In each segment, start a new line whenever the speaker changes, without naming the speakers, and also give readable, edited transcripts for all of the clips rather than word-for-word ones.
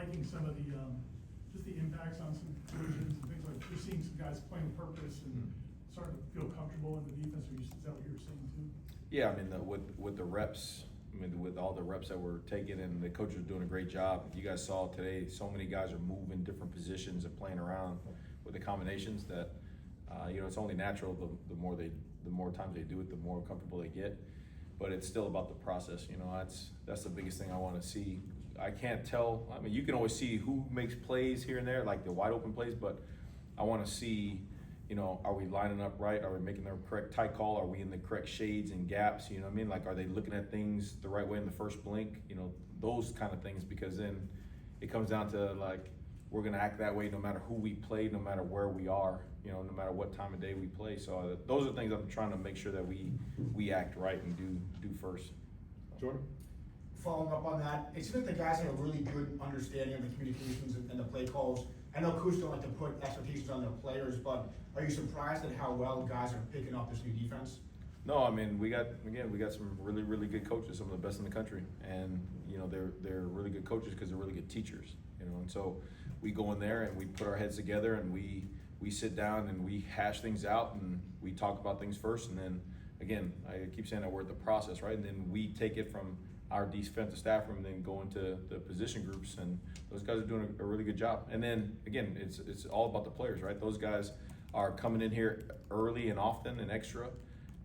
liking some of the, just the impacts on some collisions and things like, you're seeing some guys playing purpose and starting to feel comfortable in the defense, or is that what you're seeing too?
Yeah, I mean, with the reps, with all the reps that we're taking, and the coaches are doing a great job. You guys saw today, so many guys are moving different positions and playing around with the combinations that, it's only natural. The more times they do it, the more comfortable they get. But it's still about the process. That's the biggest thing I want to see. I can't tell. I mean, you can always see who makes plays here and there, like the wide open plays. But I want to see, are we lining up right? Are we making the correct tight call? Are we in the correct shades and gaps? You know what I mean? Like, are they looking at things the right way in the first blink? Those kind of things, because then it comes down to, like, we're going to act that way no matter who we play, no matter where we are, no matter what time of day we play. So those are things I'm trying to make sure that we act right and do first.
Jordan?
Following up on that, it seems like the guys have a really good understanding of the communications and the play calls. I know coaches don't like to put expectations on their players, but are you surprised at how well guys are picking up this new defense?
No, I mean, we got some really, really good coaches, some of the best in the country, and they're really good coaches because they're really good teachers, and so we go in there and we put our heads together and we sit down and we hash things out and we talk about things first, and then again, I keep saying that we're at the process, right? And then we take it from our defensive staff room and then go into the position groups, and those guys are doing a really good job. And then again, it's all about the players, right? Those guys are coming in here early and often and extra,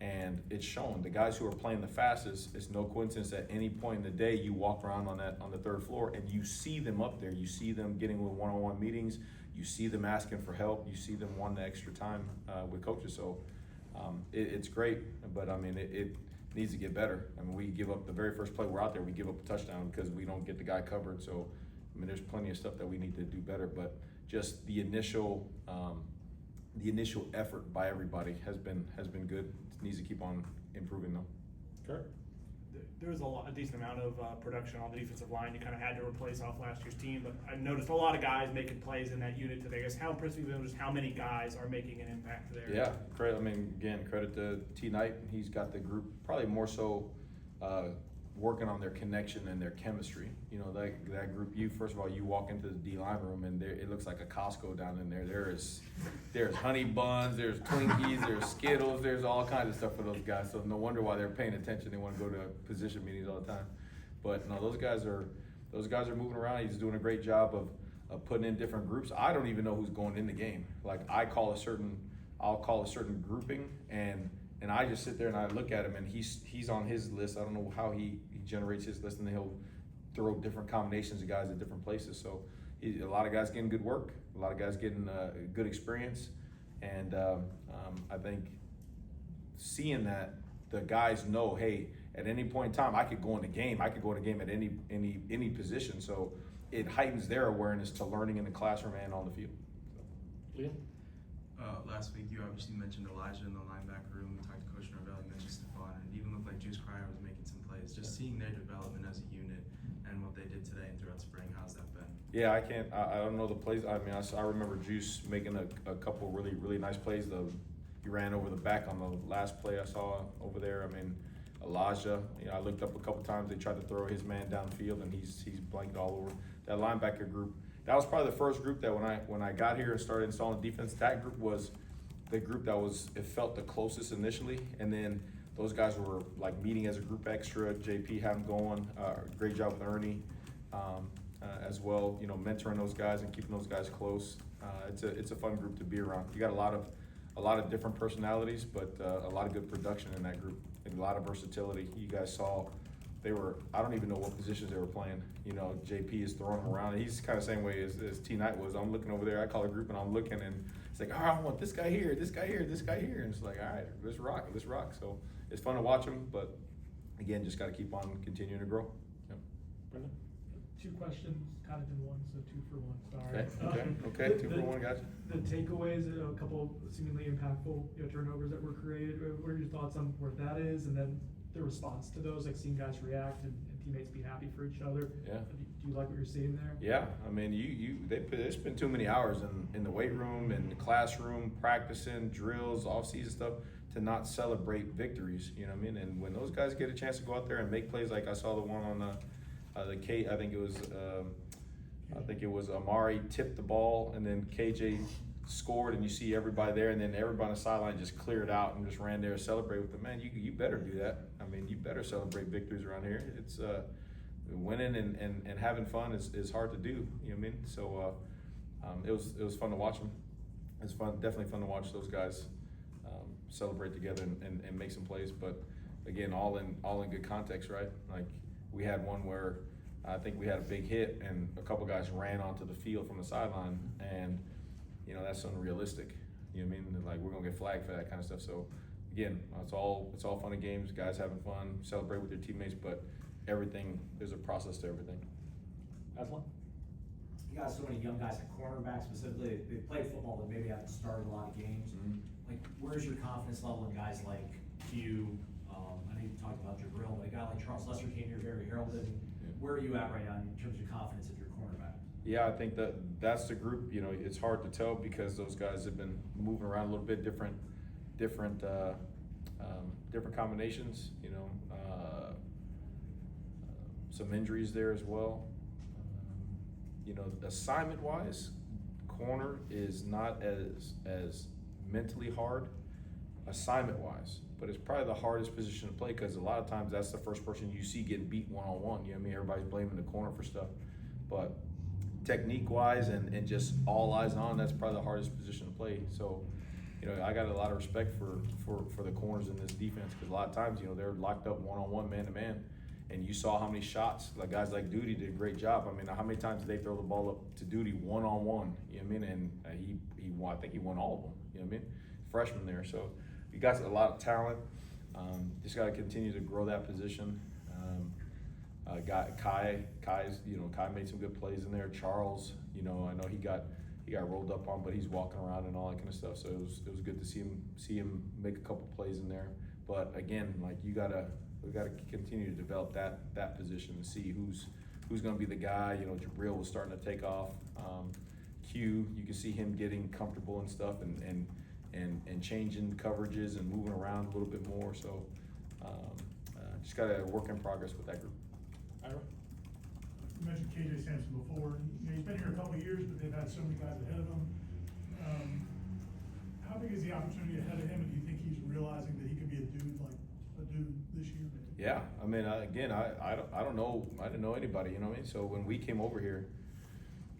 and it's shown. The guys who are playing the fastest, it's no coincidence at any point in the day you walk around on the third floor and you see them up there. You see them getting with one-on-one meetings. You see them asking for help. You see them wanting the extra time with coaches. So it's great, but I mean, it needs to get better. I mean, we give up the very first play we're out there, we give up a touchdown because we don't get the guy covered. So, I mean, there's plenty of stuff that we need to do better, but just the initial effort by everybody has been good. It needs to keep on improving though.
Sure.
There was a decent amount of production on the defensive line. You kind of had to replace off last year's team, but I noticed a lot of guys making plays in that unit today. I guess how impressive have you been just how many guys are making an impact there?
Yeah, credit to T. Knight. He's got the group probably more so working on their connection and their chemistry. That group. First of all, you walk into the D-line room and it looks like a Costco down in there. There's honey buns, there's Twinkies, there's Skittles, there's all kinds of stuff for those guys. So no wonder why they're paying attention. They want to go to position meetings all the time. But no, those guys are moving around. He's doing a great job of putting in different groups. I don't even know who's going in the game. Like I'll call a certain grouping and I just sit there and I look at him and he's on his list. I don't know how he generates his list, and then he'll throw different combinations of guys at different places. So a lot of guys getting good work, a lot of guys getting good experience, and I think seeing that the guys know, hey, at any point in time I could go in the game. I could go in the game at any position. So it heightens their awareness to learning in the classroom and on the field.
Liam?
Last week, you obviously mentioned Elijah in the linebacker room. We talked to Coach Norvell, you mentioned Stephon, and it even looked like Juice Cryer was making some plays. Just seeing their development as a unit and what they did today and throughout spring, how's that been?
Yeah, I don't know the plays. I mean, I remember Juice making a couple really, really nice plays. He ran over the back on the last play I saw over there. I mean, Elijah, I looked up a couple times. They tried to throw his man downfield, and he's blanked all over. That linebacker group, that was probably the first group that when I got here and started installing defense, that group was the group that it felt the closest initially, and then those guys were like meeting as a group extra. JP had them going. Great job with Ernie as well. Mentoring those guys and keeping those guys close. It's a fun group to be around. You got a lot of different personalities, but a lot of good production in that group and a lot of versatility. You guys saw I don't even know what positions they were playing. JP is throwing them around. He's kind of the same way as T. Knight was. I'm looking over there. I call a group and I'm looking and it's like, I want this guy here, this guy here, this guy here. And it's like, all right, let's rock. So it's fun to watch them, but again, just got to keep on continuing to grow. Yep.
Brendan?
Two questions, kind of in one, so 2 for 1. Sorry.
Okay. 2 for 1, guys.
The takeaways, a couple seemingly impactful turnovers that were created. What are your thoughts on where that is, and then the response to those, like seeing guys react and teammates be happy for each other?
Yeah.
Do you like what you're seeing there?
Yeah, I mean, they spend too many hours in the weight room, in the classroom, practicing drills, off-season stuff, to not celebrate victories. You know what I mean? And when those guys get a chance to go out there and make plays, like I saw the one on the Kate, I think it was I think it was Amari tipped the ball and then KJ scored, and you see everybody there, and then everybody on the sideline just cleared out and just ran there to celebrate with them. Man, you better do that. I mean, you better celebrate victories around here. It's winning and having fun is hard to do. You know what I mean? So it was fun to watch them. It's definitely fun to watch those guys celebrate together and make some plays. But again, all in good context, right? Like we had one where I think we had a big hit, and a couple guys ran onto the field from the sideline, and you know, that's unrealistic. You know what I mean? Like we're gonna get flagged for that kind of stuff. So again, it's all fun and games, guys having fun, celebrate with their teammates, but everything, there's a process to everything.
Aslan?
You got so many young guys at cornerback specifically, they played football but maybe haven't started a lot of games.
Mhm.
Like, where's your confidence level in guys like Q? I know you talked about Jabril, but a guy like Charles Lester came here very heralded.
Yeah.
Where are you at right now in terms of confidence of your cornerback?
Yeah, I think that's the group. You know, it's hard to tell because those guys have been moving around a little bit, different combinations. You know, some injuries there as well. You know, assignment-wise, corner is not as mentally hard, assignment-wise, but it's probably the hardest position to play because a lot of times that's the first person you see getting beat one-on-one. You know what I mean? Everybody's blaming the corner for stuff, but technique-wise and just all eyes on, that's probably the hardest position to play. So, you know, I got a lot of respect for the corners in this defense because a lot of times, you know, they're locked up one-on-one, man-to-man, and you saw how many shots, like guys like Duty did a great job. I mean, how many times did they throw the ball up to Duty one-on-one? You know what I mean? And he won, I think he won all of them. You know what I mean? Freshman there, so you got a lot of talent. Just got to continue to grow that position. Kai's, you know, Kai made some good plays in there. Charles, you know, I know he got rolled up on, but he's walking around and all that kind of stuff. So it was good to see him make a couple plays in there. But again, like we gotta continue to develop that position and see who's gonna be the guy. You know, Jabril was starting to take off. Q, you can see him getting comfortable and stuff and changing coverages and moving around a little bit more. So just got a work in progress with that group.
Ira?
You mentioned KJ Sampson before. You know, he's been here a couple of years, but they've had so many guys ahead of him. How big is the opportunity ahead of him, and do you think he's realizing that he could be a dude this year? Maybe?
Yeah, I mean, again, I don't know. I didn't know anybody. You know what I mean? So when we came over here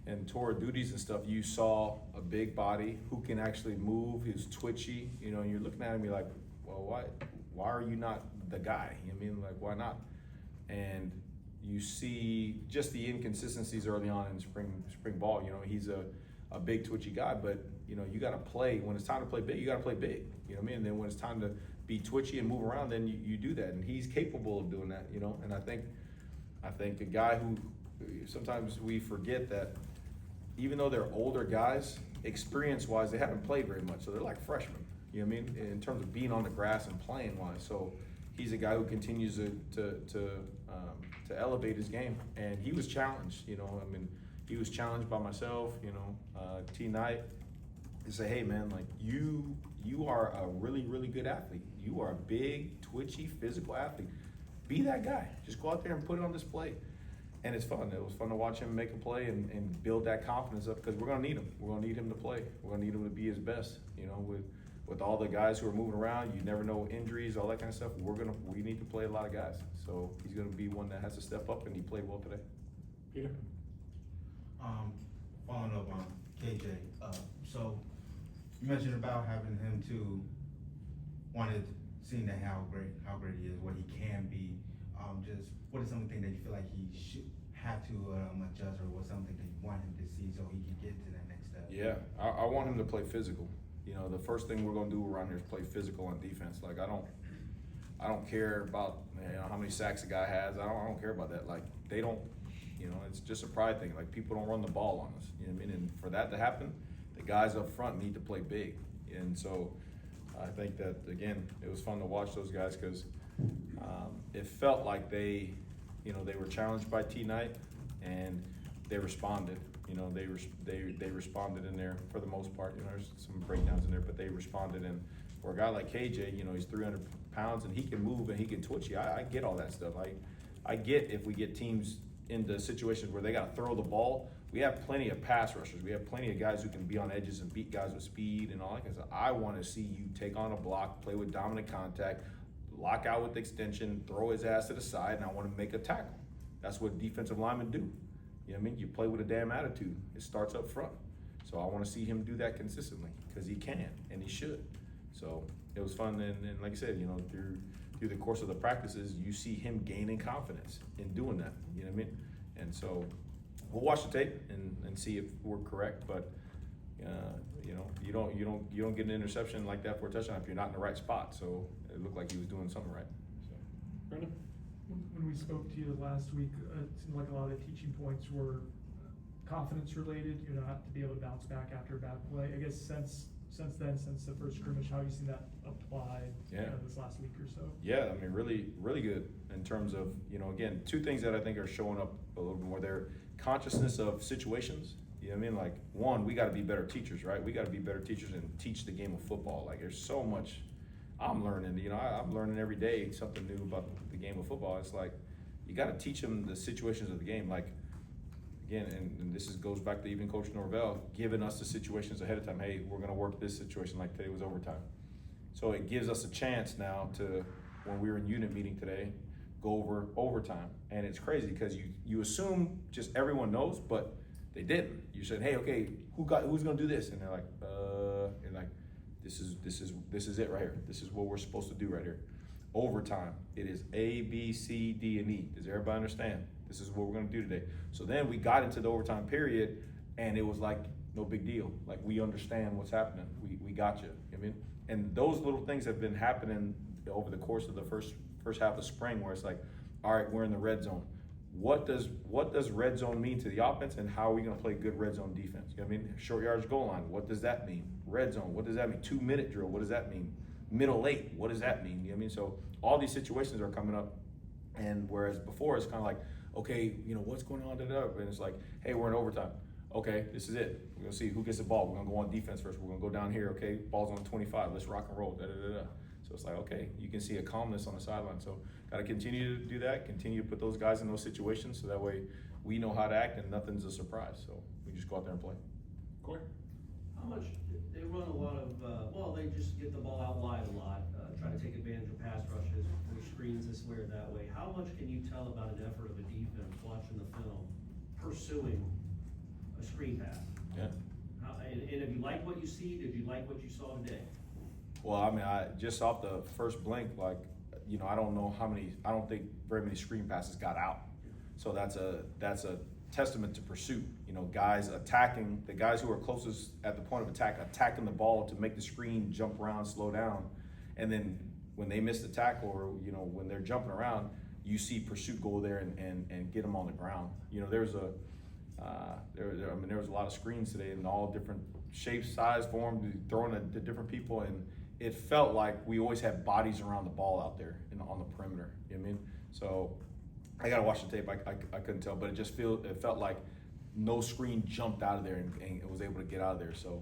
and tore duties and stuff, you saw a big body who can actually move. He's twitchy. You know, and you're looking at him, you're like, well, why are you not the guy? You know what I mean? Like, why not? And you see just the inconsistencies early on in spring ball. You know, he's a big twitchy guy, but you know, you got to play when it's time to play big. You got to play big. You know what I mean? And then when it's time to be twitchy and move around, then you do that, and he's capable of doing that. You know, and I think a guy who sometimes we forget that even though they're older guys, experience-wise, they haven't played very much, so they're like freshmen. You know what I mean? In terms of being on the grass and playing wise, so he's a guy who continues to elevate his game, and he was challenged. You know, I mean, he was challenged by myself. You know, T Knight, to say, hey man, like you are a really, really good athlete. You are a big, twitchy, physical athlete. Be that guy. Just go out there and put it on display. And it's fun. It was fun to watch him make a play and build that confidence up because we're gonna need him. We're gonna need him to play. We're gonna need him to be his best. You know, with all the guys who are moving around, you never know injuries, all that kind of stuff. We need to play a lot of guys. So he's gonna be one that has to step up, and he played well today.
Peter?
Following up on KJ, so you mentioned about having him to seeing how great he is, what he can be. Just what is something that you feel like he should have to adjust, or what's something that you want him to see so he can get to that next step?
Yeah, I want him to play physical. You know, the first thing we're gonna do around here is play physical on defense. Like I don't care about how many sacks a guy has. I don't care about that. Like they don't. You know, it's just a pride thing. Like people don't run the ball on us. You know what I mean? And for that to happen, the guys up front need to play big. And so I think that again, it was fun to watch those guys because it felt like they were challenged by T Knight and they responded. You know, they responded in there for the most part. You know, there's some breakdowns in there, but they responded. And for a guy like KJ, you know, he's 300 pounds and he can move and he can twitch you. I get all that stuff. I get if we get teams into situations where they gotta throw the ball, we have plenty of pass rushers. We have plenty of guys who can be on edges and beat guys with speed and all that kind of stuff. I wanna see you take on a block, play with dominant contact, lock out with extension, throw his ass to the side, and I wanna make a tackle. That's what defensive linemen do. You know what I mean? You play with a damn attitude. It starts up front. So I wanna see him do that consistently, cause he can, and he should. So it was fun, and like I said, you know, through the course of the practices, you see him gaining confidence in doing that, you know what I mean? And so, we'll watch the tape and see if we're correct, but, you know, you don't get an interception like that for a touchdown if you're not in the right spot, so it looked like he was doing something right, so.
Brendan?
When we spoke to you last week, it seemed like a lot of the teaching points were confidence related, you know, not to be able to bounce back after a bad play. I guess since then, since the first scrimmage, how have you seen that applied, this last week or so?
Yeah, I mean, really, really good in terms of, you know, again, two things that I think are showing up a little bit more there. Consciousness of situations, you know what I mean? Like, one, we gotta be better teachers, right? We gotta be better teachers and teach the game of football. Like, there's so much I'm learning, you know, I'm learning every day something new about the game of football. It's like, you gotta teach them the situations of the game. Like, again, and this goes back to even Coach Norvell giving us the situations ahead of time. Hey, we're gonna work this situation like today was overtime. So it gives us a chance now to, when we were in unit meeting today, go over overtime. And it's crazy because you assume just everyone knows, but they didn't. You said, hey, okay, who's gonna do this? And they're like, and like, this is it right here. This is what we're supposed to do right here. Overtime, it is A, B, C, D, and E. Does everybody understand? This is what we're gonna do today. So then we got into the overtime period, and it was like, no big deal. Like, we understand what's happening. We got you. You know what I mean? And those little things have been happening over the course of the first half of spring, where it's like, all right, we're in the red zone. What does red zone mean to the offense, and how are we gonna play good red zone defense? You know what I mean? Short yardage goal line, what does that mean? Red zone, what does that mean? 2-minute drill, what does that mean? Middle eight, what does that mean? You know what I mean? So all these situations are coming up, and whereas before it's kind of like, okay, you know, what's going on, and it's like, hey, we're in overtime. Okay, this is it. We're gonna see who gets the ball. We're gonna go on defense first. We're gonna go down here. Okay, ball's on 25. Let's rock and roll. So it's like, okay, you can see a calmness on the sideline. So gotta continue to do that. Continue to put those guys in those situations, so that way we know how to act and nothing's a surprise. So we just go out there and play.
Corey?
How much, they run a lot of, they just get the ball out wide a lot, try to take advantage of pass rushes, or screens this way or that way. How much can you tell about an effort of a defense watching the film, pursuing a screen pass?
Yeah.
And if you like what you see, did you like what you saw today?
Well, I mean, just off the first blink, like, you know, I don't think very many screen passes got out. So that's a testament to pursuit. You know, guys attacking, the guys who are closest at the point of attack, attacking the ball to make the screen jump around, slow down. And then when they miss the tackle, or, you know, when they're jumping around, you see pursuit go there and get them on the ground. You know, there was a lot of screens today in all different shapes, size, form, throwing to different people, and it felt like we always had bodies around the ball out there on the perimeter. You know what I mean? So I gotta watch the tape. I couldn't tell, but it felt like no screen jumped out of there and it was able to get out of there. So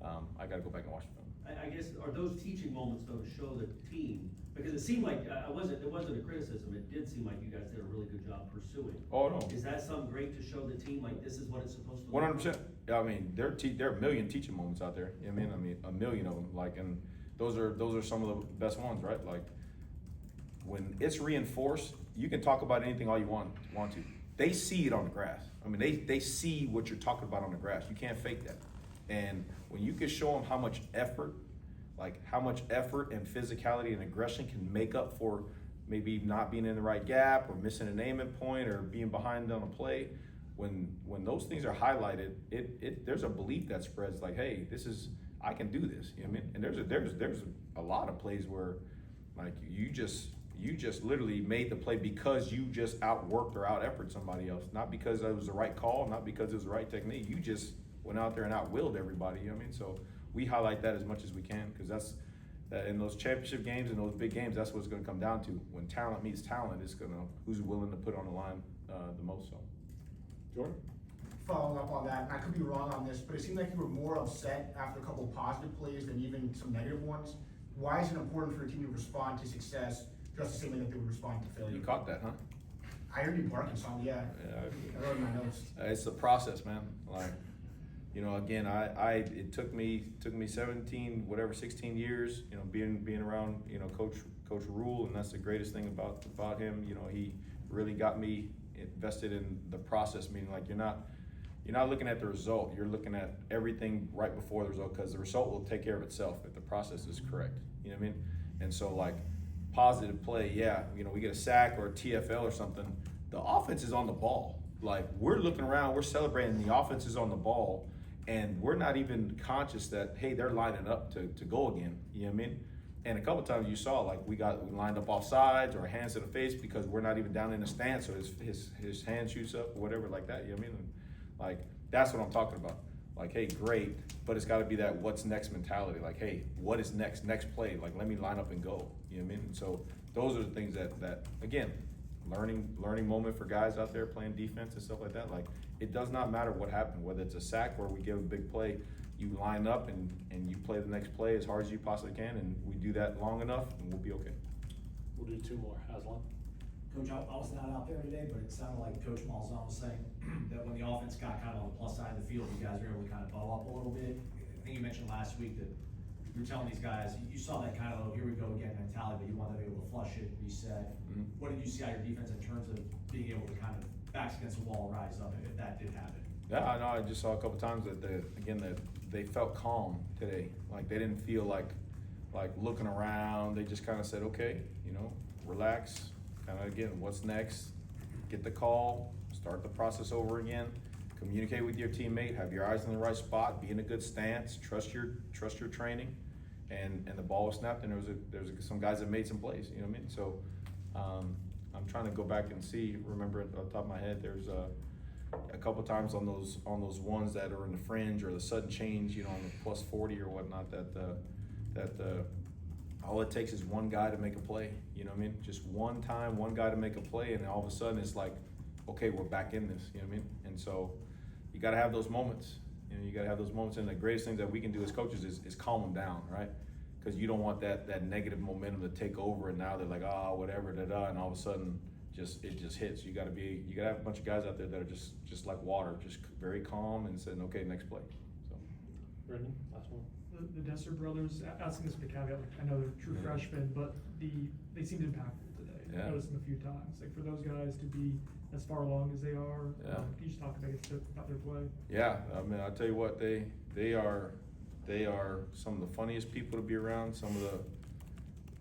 I gotta go back and watch the film.
I guess, are those teaching moments though to show the team, because it seemed like, it wasn't a criticism, it did seem like you guys did a really good job pursuing.
Oh, no.
Is that something great to show the team, like this is what it's supposed to look like?
100%. I mean, there are a million teaching moments out there. You know what I mean, a million of them. Like, and those are some of the best ones, right? Like, when it's reinforced, you can talk about anything all you want to. They see it on the grass. I mean, they see what you're talking about on the grass. You can't fake that. And when you can show them how much effort and physicality and aggression can make up for maybe not being in the right gap or missing an aiming point or being behind on a play, when those things are highlighted, there's a belief that spreads like, hey, I can do this. You know what I mean? And there's a lot of plays where, like, you just literally made the play because you just outworked or out-efforted somebody else. Not because it was the right call, not because it was the right technique. You just went out there and out-willed everybody, you know what I mean? So we highlight that as much as we can, because that's in those championship games and those big games, that's what it's gonna come down to. When talent meets talent, it's who's willing to put on the line the most. So.
Jordan?
Following up on that, I could be wrong on this, but it seemed like you were more upset after a couple of positive plays than even some negative ones. Why is it important for a team to respond to success just the same way that they would respond to failure?
You caught that, huh?
I heard you barking, so yeah,
Yeah,
I wrote in my notes.
it's a process, man. Like, you know, again, it took me 17, whatever, 16 years, you know, being around, you know, Coach Rule, and that's the greatest thing about him. You know, he really got me invested in the process, meaning like you're not looking at the result, you're looking at everything right before the result, because the result will take care of itself if the process is correct. You know what I mean? And so like positive play, yeah, you know, we get a sack or a TFL or something, the offense is on the ball. Like we're looking around, we're celebrating, the offense is on the ball, and we're not even conscious that, hey, they're lining up to go again. You know what I mean? And a couple times you saw like we lined up off sides or hands to the face because we're not even down in the stance, so his hand shoots up or whatever like that. You know what I mean? Like that's what I'm talking about. Like, hey, great, but it's got to be that what's next mentality. Like, hey, what is next? Next play. Like, let me line up and go. You know what I mean? And so those are the things that again, learning moment for guys out there playing defense and stuff like that. Like, it does not matter what happened, whether it's a sack or we give a big play. You line up and you play the next play as hard as you possibly can, and we do that long enough, and we'll be okay.
We'll do two more. Aslan?
Coach, I was not out there today, but it sounded like Coach Malzahn was saying that when the offense got kind of on the plus side of the field, you guys were able to kind of bow up a little bit. I think you mentioned last week that you were telling these guys, you saw that kind of, oh, here we go again mentality, but you want them to be able to flush it, reset.
Mm-hmm.
What did you see out of your defense in terms of being able to kind of backs against the wall, rise up, if that did happen?
Yeah, I know. I just saw a couple times that they felt calm today. Like they didn't feel like looking around. They just kind of said, okay, you know, relax. Kind of again, what's next? Get the call. Start the process over again. Communicate with your teammate. Have your eyes in the right spot. Be in a good stance. Trust your training. And the ball was snapped. And there was some guys that made some plays. You know what I mean? So I'm trying to go back and see. Remember off the top of my head, there's a couple times on those ones that are in the fringe or the sudden change, you know, on the plus 40 or whatnot, that all it takes is one guy to make a play. You know what I mean? Just one time, one guy to make a play, and all of a sudden it's like, okay, we're back in this. You know what I mean? And so you got to have those moments. You know, you got to have those moments, and the greatest thing that we can do as coaches is calm them down, right? Because you don't want that negative momentum to take over, and now they're like, oh, whatever, and all of a sudden it just hits. You got to have a bunch of guys out there that are just like water, just very calm and saying, okay, next play. So,
Brendan, last one.
The Desser brothers, asking this with a caveat, like, I know they're true freshmen, but they seemed impactful today.
Yeah.
I noticed them a few times. Like for those guys to be as far along as they are,
Yeah.
can you just talk about their play?
yeah, I mean, I'll tell you what, they are some of the funniest people to be around.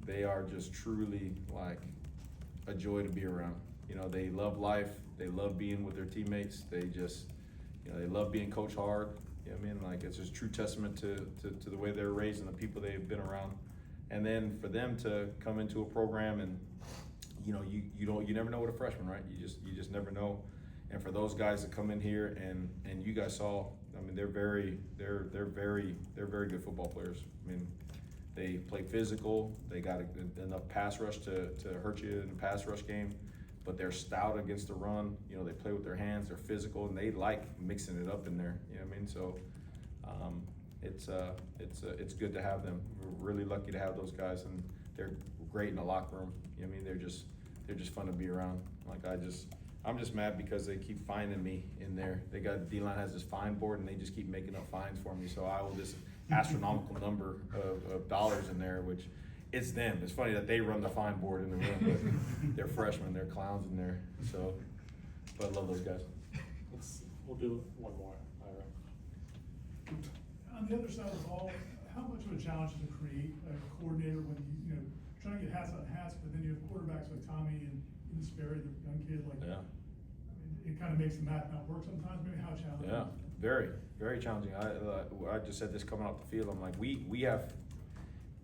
They are just truly like a joy to be around. You know, they love life. They love being with their teammates. They just, you know, they love being coached hard. You know what I mean? Like it's just true testament to the way they're raised and the people they've been around. And then for them to come into a program and, you know, you never know what a freshman, right? You just never know. And for those guys to come in here and you guys saw, I mean, they're very good football players. I mean, they play physical. They got enough pass rush to hurt you in the pass rush game, but they're stout against the run. You know, they play with their hands. They're physical, and they like mixing it up in there. You know what I mean? So it's good to have them. We're really lucky to have those guys, and they're great in the locker room. You know what I mean? They're just fun to be around. Like I'm just mad because they keep finding me in there. They got D-line has this fine board, and they just keep making up fines for me. So I owe this astronomical number of dollars in there, which it's them. It's funny that they run the fine board in the room, but they're freshmen, they're clowns in there. So, but I love those guys.
We'll do one more, Ira.
On the other side of the ball, how much of a challenge is to create a coordinator when you know, trying to get hats on hats, but then you have quarterbacks like Tommy and Sperry, the young kid, like,
Yeah.
I mean, it kind of makes the math not work sometimes. Maybe how challenging?
Yeah, very, very challenging. I just said this coming off the field. I'm like, we have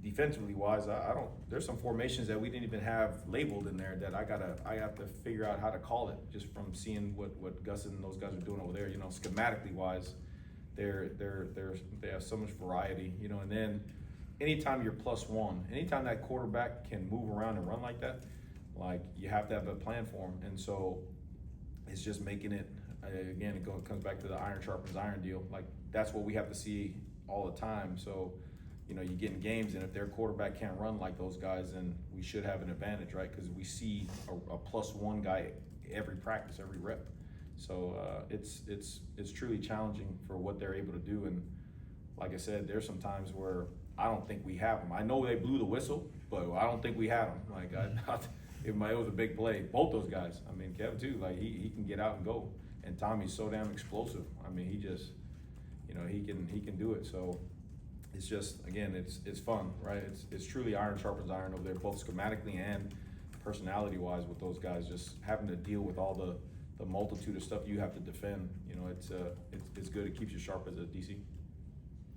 defensively wise. There's some formations that we didn't even have labeled in there that I have to figure out how to call it just from seeing what Gus and those guys are doing over there. You know, schematically wise, they have so much variety. You know, and then anytime you're +1, anytime that quarterback can move around and run like that, like you have to have a plan for him. And so it's just making it. Again, it comes back to the iron sharpens iron deal. Like that's what we have to see all the time. So, you know, you get in games, and if their quarterback can't run like those guys, then we should have an advantage, right? Because we see a +1 guy every practice, every rep. So it's truly challenging for what they're able to do. And like I said, there's some times where I don't think we have them. I know they blew the whistle, but I don't think we had them. Like it was a big play. Both those guys. I mean, Kevin too. Like he can get out and go. And Tommy's so damn explosive. I mean, he just, you know, he can do it. So it's just, again, it's fun, right? It's truly iron sharpens iron over there, both schematically and personality wise with those guys. Just having to deal with all the multitude of stuff you have to defend. You know, it's good. It keeps you sharp as a DC.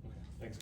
Okay, thanks.